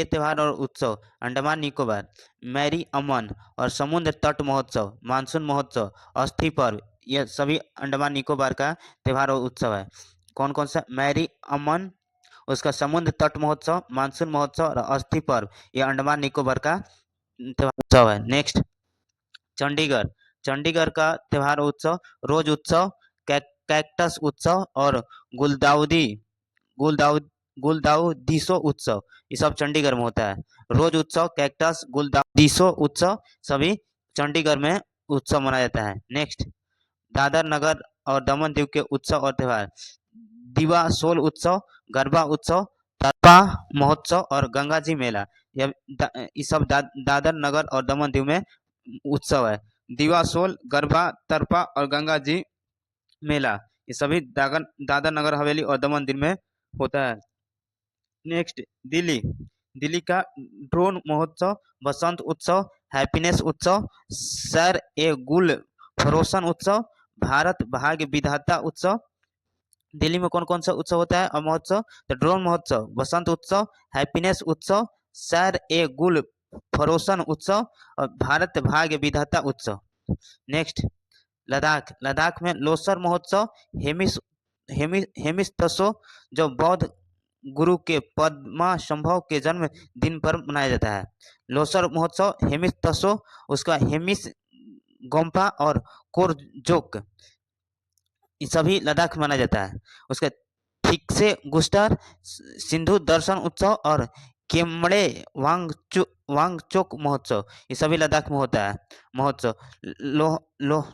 ये त्योहार और उत्सव अंडमान निकोबार, मैरी अमन और समुद्र तट महोत्सव, मानसून महोत्सव, अस्थि पर्व, ये सभी अंडमान निकोबार का त्योहार और उत्सव है। कौन कौन सा? मैरी अमन, उसका समुद्र तट महोत्सव, मानसून महोत्सव और अस्थि पर्व, ये अंडमान निकोबार का त्योहार उत्सव है। नेक्स्ट, चंडीगढ़। चंडीगढ़ का त्योहार उत्सव रोज उत्सव, कैक्टस उत्सव और गुलदाउदी गुलदाउद गुलदाउदीसो उत्सव, ये सब चंडीगढ़ में होता है। रोज उत्सव, कैक्टस, गुलदाउदीसो उत्सव सभी चंडीगढ़ में उत्सव मनाया जाता है। नेक्स्ट, दादर नगर और दमन दीव के उत्सव और त्योहार, दिवा सोल उत्सव, गरबा उत्सव, तरपा महोत्सव और गंगा जी मेला, ये सब दादर नगर और दमन दीव में उत्सव है। दिवा सोल, गरबा, तरपा और गंगा जी मेला, ये सभी दादर नगर हवेली और दमन दीव में होता है। नेक्स्ट, दिल्ली। दिल्ली का ड्रोन महोत्सव, बसंत उत्सव, हैप्पीनेस उत्सव, सर ए गुल फरोसन उत्सव, भारत भाग्य विधाता उत्सव। दिल्ली में कौन कौन सा उत्सव होता है और महोत्सव? तो ड्रोन महोत्सव, बसंत उत्सव, हैप्पीनेस उत्सव, सर ए गुल फरोसन उत्सव और भारत भाग्य विधाता उत्सव। नेक्स्ट, लद्दाख। लद्दाख में लोसर महोत्सव, हेमिस हेमिस हेमिस तसो, जो बौद्ध गुरु के पद्मा संभव के जन्म दिन पर मनाया जाता है। लोसर महोत्सव, हेमिस तसो, उसका हेमिस गोम्पा और कोरजोक, ये सभी लद्दाख में मनाया जाता है। उसका ठीक से गुस्टर, सिंधु दर्शन उत्सव और केमड़े वांगचोक महोत्सव, ये सभी लद्दाख में होता है महोत्सव।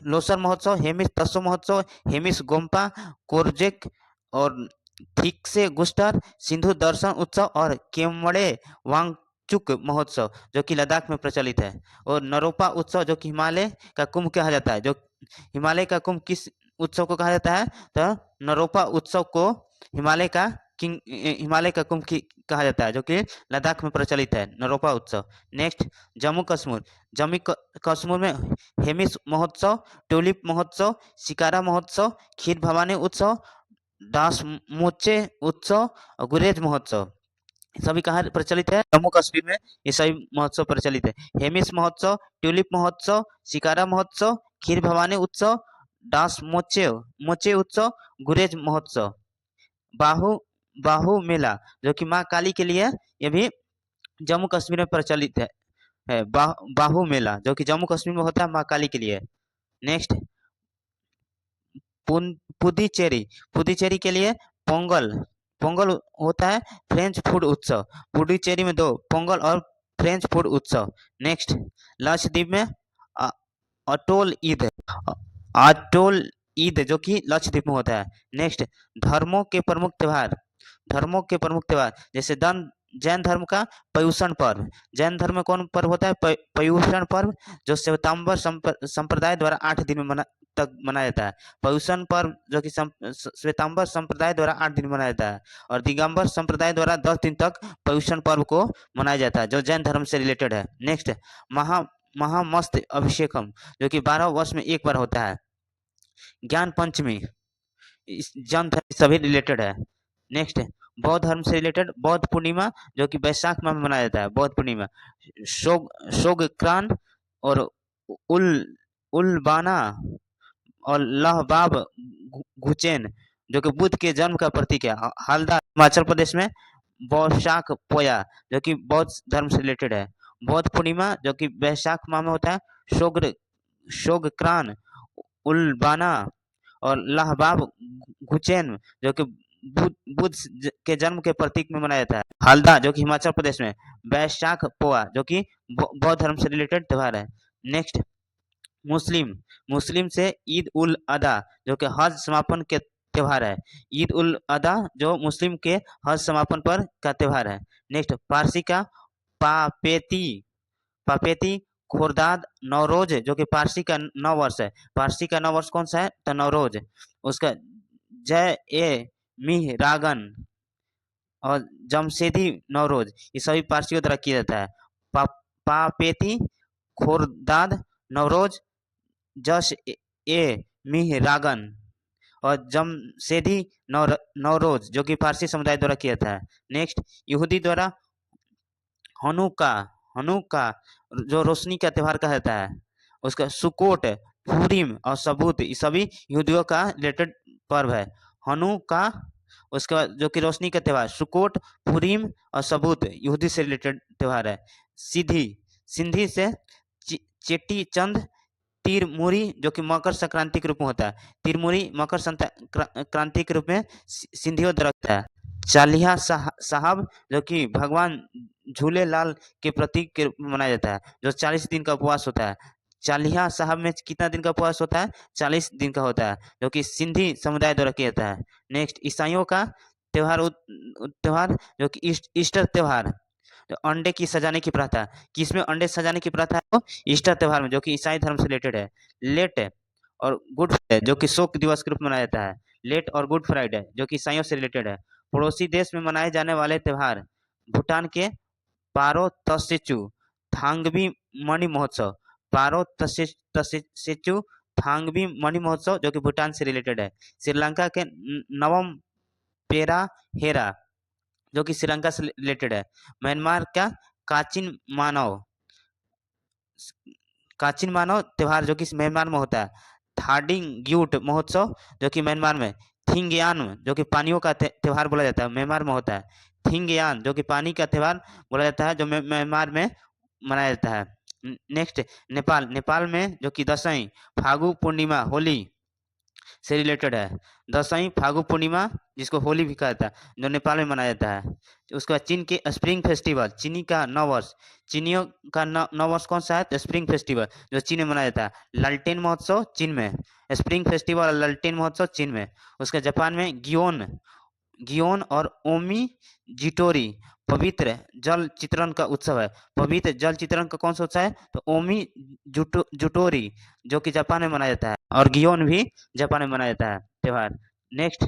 लोसर महोत्सव, हेमिस तसो महोत्सव, हेमिस गोम्पा, कोरजेक और ठीक से गुस्टर, सिंधु दर्शन उत्सव और केमड़े वांगचुक महोत्सव जो कि लद्दाख में प्रचलित है। और नरोपा उत्सव जो कि हिमालय का कुंभ कहा जाता है। जो हिमालय का कुंभ किस उत्सव को कहा जाता है? तो नरोपा उत्सव को हिमालय का कुंभ कहा जाता है, जो कि लद्दाख में प्रचलित है, नरोपा उत्सव। नेक्स्ट, जम्मू कश्मीर। जम्मू कश्मीर में हेमिस महोत्सव, ट्यूलिप महोत्सव, शिकारा महोत्सव, खीर भवानी उत्सव, दास मोचे उत्सव और गुरेज महोत्सव, सभी कहाँ प्रचलित है? जम्मू कश्मीर में ये सभी महोत्सव प्रचलित है। हेमिस महोत्सव, ट्यूलिप महोत्सव, शिकारा महोत्सव, खीर भवानी उत्सव, दास मोचे उत्सव, गुरेज महोत्सव। बाहु बाहु मेला जो कि माँ काली के लिए, ये भी जम्मू कश्मीर में प्रचलित है। बाहु मेला जो कि जम्मू कश्मीर में होता है, माँ काली के लिए। नेक्स्ट, पुदुचेरी। पुदुचेरी के लिए पोंगल पोंगल होता है, फ्रेंच फूड उत्सव। पुडुचेरी में 2 पोंगल और फ्रेंच फूड उत्सव। नेक्स्ट, लक्षद्वीप में अटोल ईद अटोल ईद जो कि लक्षद्वीप में होता है। नेक्स्ट, धर्मों के प्रमुख त्योहार जैसे जैन धर्म का पर्युषण पर्व। जैन धर्म में कौन पर्व होता है? पर्युषण पर्व, जो श्वेतांबर संप्रदाय द्वारा 8 दिन में तक मनाया जाता है। पर्युषण पर्व जो कि श्वेतांबर संप्रदाय द्वारा 8 दिन मनाया जाता है और दिगंबर संप्रदाय द्वारा 10 दिन तक पर्युषण पर्व को मनाया जाता है, जो जैन धर्म से रिलेटेड है। नेक्स्ट, महामस्त अभिषेकम जो कि 12 वर्ष में एक बार होता है। ज्ञान पंचमी, जैन धर्म सभी रिलेटेड है। नेक्स्ट, बौद्ध धर्म से रिलेटेड बौद्ध पूर्णिमा जो कि वैशाख माह में मनाया जाता है। बौद्ध पूर्णिमा, शोगक्रान और उलबाना और लहबाब घुचेन जो कि बुद्ध के जन्म का प्रतीक है। हल्दा हिमाचल प्रदेश में वैशाख पोया जो कि बौद्ध धर्म से रिलेटेड है। बौद्ध पूर्णिमा जो कि वैशाख माह में होता है। शोगक्रान, उलबाना और लहबाब घुचेन जो कि बुद्ध के जन्म के प्रतीक में मनाया जाता है। हल्दा जो कि हिमाचल प्रदेश में, वैशाख पोआ जो कि बौद्ध धर्म से रिलेटेड त्योहार है। नेक्स्ट, मुस्लिम से ईद उल अदा जो कि हज समापन के त्योहार है। ईद उल अदा जो मुस्लिम के हज समापन पर का त्योहार है। नेक्स्ट, पारसी का पापेती खुर्दाद नवरोज जो कि पारसी का नव वर्ष है। पारसी का नव वर्ष कौन सा है? तो नवरोज। उसका जय ए मिह रागन और जमशेदी नवरोज, ये सभी पारसियों द्वारा किया जाता है। पापेती खुर्दाद नवरोज, जश ए मिह रागन और जमशेदी नवरोज जो कि फारसी समुदाय द्वारा किया जाता है। नेक्स्ट, यहूदी द्वारा हनुका, हनुका जो रोशनी का त्यौहार कहता है। उसका सुकोट, पूरीम और सबूत, ये सभी यहूदियों का रिलेटेड पर्व है। हनुका, उसके बाद जो कि रोशनी का त्यौहार, सुकोट, पूरीम और सबूत यहूदी से रिलेटेड त्यौहार है। सिद्धि, सिंधी से चेटी चंद, तिरमुरी जो कि मकर संक्रांति के रूप में होता है। तिरमुरी मकर क्रांति के रूप में सिंधियों रखता है। चालिया साहब जो कि भगवान झूलेलाल के प्रतीक के रूप में मनाया जाता है, जो 40 दिन का उपवास होता है। चालिया साहब में कितना दिन का उपवास होता है? 40 दिन का होता है, जो कि सिंधी समुदाय द्वारा किया जाता है। नेक्स्ट, ईसाइयों का त्यौहार, त्यौहार जो कि ईस्टर त्यौहार, जो अंडे की सजाने की प्रथा, किसमें अंडे सजाने की प्रथा है? तो ईस्टर त्यौहार में, जो कि ईसाई धर्म से रिलेटेड है। लेट और गुड फ्राइडे जो कि शोक दिवस के रूप में मनाया जाता है। लेट और गुड फ्राइडे जो कि ईसाइयों से रिलेटेड है। पड़ोसी देश में मनाए जाने वाले त्यौहार, भूटान के पारो तसेचु थांगबी मणि महोत्सव, पारो तसेचु थांगबी मणि महोत्सव जो कि भूटान से रिलेटेड है। श्रीलंका के नवम पेरा हेरा जो कि श्रीलंका से रिलेटेड है। म्यांमार का काचिन मानव, काचिन मानव त्यौहार जो कि म्यांमार में होता है। थार्डिंग ग्यूट महोत्सव जो कि म्यांमार में। थिंगयान जो कि पानियों का त्यौहार बोला जाता है, म्यांमार में होता है। थिंगयान जो कि पानी का त्यौहार बोला जाता है, जो म्यांमार में मनाया जाता है। नेक्स्ट, नेपाल, नेपाल में जो कि दसईं फागु पूर्णिमा होली से रिलेटेड है। दसईं फागु पूर्णिमा जिसको होली भी कहा जाता है, जो नेपाल में मनाया जाता है। उसके बाद चीन के स्प्रिंग फेस्टिवल, चीनी का नववर्ष, चीनियों का नववर्ष कौन सा है? तो स्प्रिंग फेस्टिवल जो चीन में मनाया जाता है। लालटेन महोत्सव चीन में, स्प्रिंग फेस्टिवल लालटेन महोत्सव चीन में। उसके जापान में गियोन, गियोन और ओमी जिटोरी पवित्र जल चित्रण का उत्सव है। पवित्र जल चित्रण का कौन सा उत्सव है? तो ओमी जुटोरी जो कि जापान में मनाया जाता है, और गियोन भी जापान में मनाया जाता है त्यौहार। नेक्स्ट,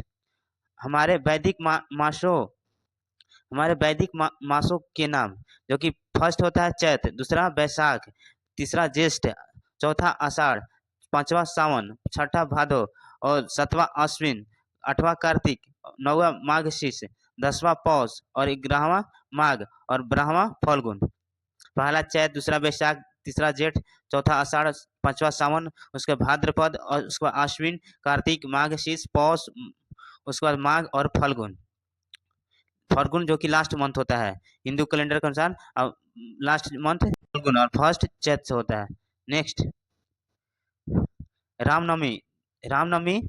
हमारे वैदिक मासों, हमारे वैदिक मासों के नाम, जो कि फर्स्ट होता है चैत्र, दूसरा बैसाख, तीसरा ज्येष्ठ, चौथा आषाढ़, पांचवा सावन, छठा भादो और सातवां अश्विन, आठवां कार्तिक, नौवां माघशीर्ष, 10वां पौष और 11वां माघ और 12वां फाल्गुन। पहला चैत्र, दूसरा बैसाख, तीसरा जेठ, चौथा आषाढ़, पांचवा सावन, उसके भाद्रपद और उसके बाद अश्विन, कार्तिक, माघशीर्ष, पौष, उसके बाद माघ और फाल्गुन। फाल्गुन जो कि लास्ट मंथ होता है हिंदू कैलेंडर के अनुसार, लास्ट मंथ फाल्गुन और फर्स्ट चैत्र से होता है। नेक्स्ट, रामनवमी, रामनवमी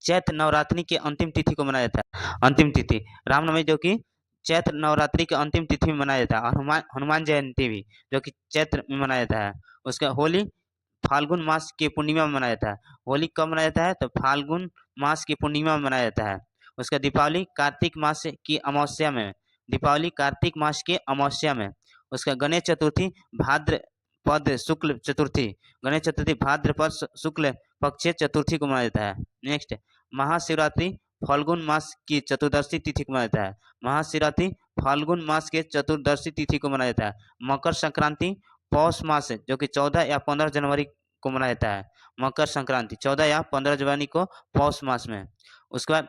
चैत्र नवरात्रि के अंतिम तिथि को मनाया जाता है। अंतिम तिथि रामनवमी जो कि चैत्र नवरात्रि के अंतिम तिथि में मनाया जाता है। और हनुमान जयंती भी जो कि चैत्र में मनाया जाता है। उसका होली फाल्गुन मास के पूर्णिमा में मनाया जाता है। होली कब मनाया जाता है? तो फाल्गुन मास की पूर्णिमा में मनाया जाता है। उसका दीपावली कार्तिक मास की अमावस्या में, दीपावली कार्तिक मास के अमावस्या में। उसका गणेश चतुर्थी भाद्रपद शुक्ल चतुर्थी, गणेश चतुर्थी भाद्रपद शुक्ल पक्ष चतुर्थी को मनाया जाता है। नेक्स्ट, महाशिवरात्रि फाल्गुन मास की चतुर्दशी तिथि को मनाया जाता है। महाशिवरात्रि फाल्गुन मास के चतुर्दशी तिथि को मनाया जाता है। मकर संक्रांति पौष मास जो कि 14 या 15 जनवरी को मनाया जाता है। मकर संक्रांति 14 या 15 जनवरी को पौष मास में। उसके बाद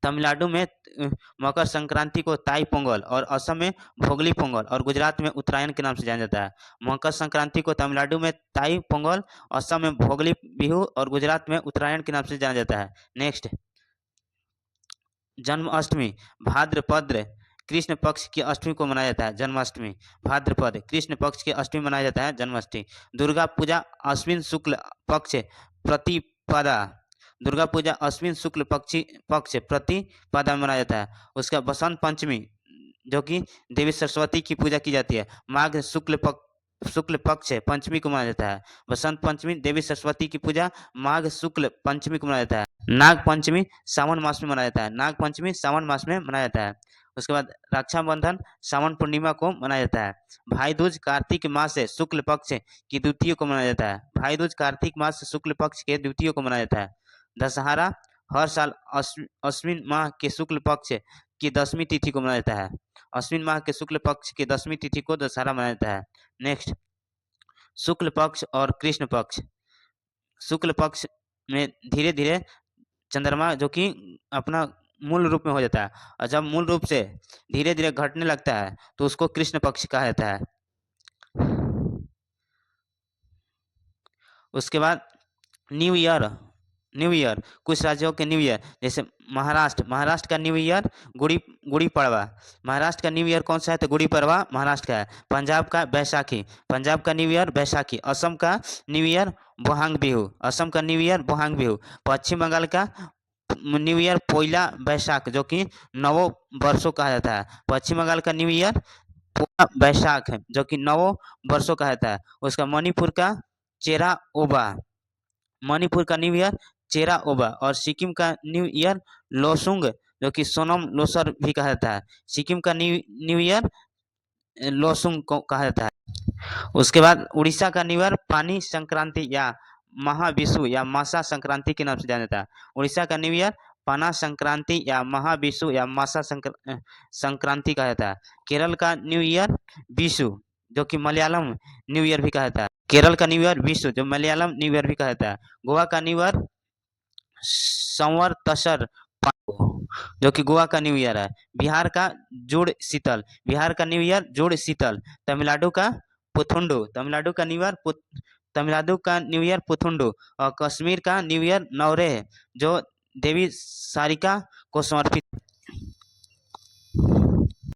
तमिलनाडु में मकर संक्रांति को ताई पोंगल और असम में भोगली पोंगल और गुजरात में उत्तरायण के नाम से जाना जाता है। मकर संक्रांति को तमिलनाडु में ताई पोंगल, असम में भोगली बिहू और गुजरात में उत्तरायण के नाम से जाना जाता है। नेक्स्ट, जन्माष्टमी भाद्रपद कृष्ण पक्ष की अष्टमी को मनाया जाता है। जन्माष्टमी भाद्रपद कृष्ण पक्ष की अष्टमी मनाया जाता है जन्माष्टमी। दुर्गा पूजा अश्विन शुक्ल पक्ष प्रतिपदा, दुर्गा पूजा अश्विन शुक्ल पक्ष प्रतिपदा में मनाया जाता है। उसका बसंत पंचमी जो कि देवी सरस्वती की पूजा की जाती है, माघ शुक्ल पक्ष पंचमी को मनाया जाता है। बसंत पंचमी देवी सरस्वती की पूजा माघ शुक्ल पंचमी को मनाया जाता है। नाग पंचमी सावन मास में मनाया जाता है। नाग पंचमी सावन मास में मनाया जाता है। उसके बाद रक्षाबंधन सावन पूर्णिमा को मनाया जाता है। भाई दूज कार्तिक मास से शुक्ल पक्ष की द्वितीय को मनाया जाता है। भाई दूज कार्तिक मास से शुक्ल पक्ष के द्वितीय को मनाया जाता है। दशहरा हर साल अश्विन माह के शुक्ल पक्ष की 10वीं तिथि को मनाया जाता है। अश्विन माह के शुक्ल पक्ष की 10वीं तिथि को दशहरा मनाया जाता है। नेक्स्ट, शुक्ल पक्ष और कृष्ण पक्ष। शुक्ल पक्ष में धीरे धीरे चंद्रमा जो कि अपना मूल रूप में हो जाता है, और जब मूल रूप से धीरे धीरे घटने लगता है तो उसको कृष्ण पक्ष कहा जाता है। उसके बाद न्यू ईयर, न्यू ईयर कुछ राज्यों के न्यू ईयर, जैसे महाराष्ट्र का न्यू ईयर गुड़ी गुड़ी पड़वा। महाराष्ट्र का न्यू ईयर कौन सा है? तो गुड़ी पड़वा महाराष्ट्र का है। पंजाब का बैसाखी, पंजाब का न्यू ईयर बैसाखी। असम का न्यू ईयर बोहांग बिहू, असम का न्यू ईयर बोहांग बिहू। पश्चिम बंगाल का न्यू ईयर पोइला बैसाख, जो कि नवो वर्षों कहा जाता है। पश्चिम बंगाल का न्यू ईयर पोइला बैसाख है, जो कि नवो वर्षों कहा जाता है। उसका मणिपुर का चेरा ओबा, मणिपुर का न्यू ईयर चेरा ओबा। और सिक्किम का न्यू ईयर लोसुंग, जो कि सोनम लोसर भी कहा जाता है। सिक्किम का न्यू ईयर लोसुंग को कहा जाता है। उसके बाद उड़ीसा का न्यू ईयर पानी संक्रांति या महाविषु या मासा संक्रांति के नाम से जाना जाता है। उड़ीसा का न्यू ईयर पाना संक्रांति या महाविषु या मासा संक्रांति कहा जाता है। केरल का न्यू ईयर विषु, जो कि मलयालम न्यू ईयर भी कहा जाता है। केरल का न्यू ईयर विषु, जो मलयालम न्यू ईयर भी कहा जाता है। गोवा का न्यू ईयर संवत्सर पांडु, जो कि गोवा का न्यू ईयर है। बिहार का जुड़ शीतल, बिहार का न्यू ईयर जुड़ शीतल। तमिलनाडु का पुथुंडू, तमिलनाडु का न्यू ईयर पुथुंडू। और कश्मीर का न्यू ईयर नवरेह, जो देवी सारिका को समर्पित।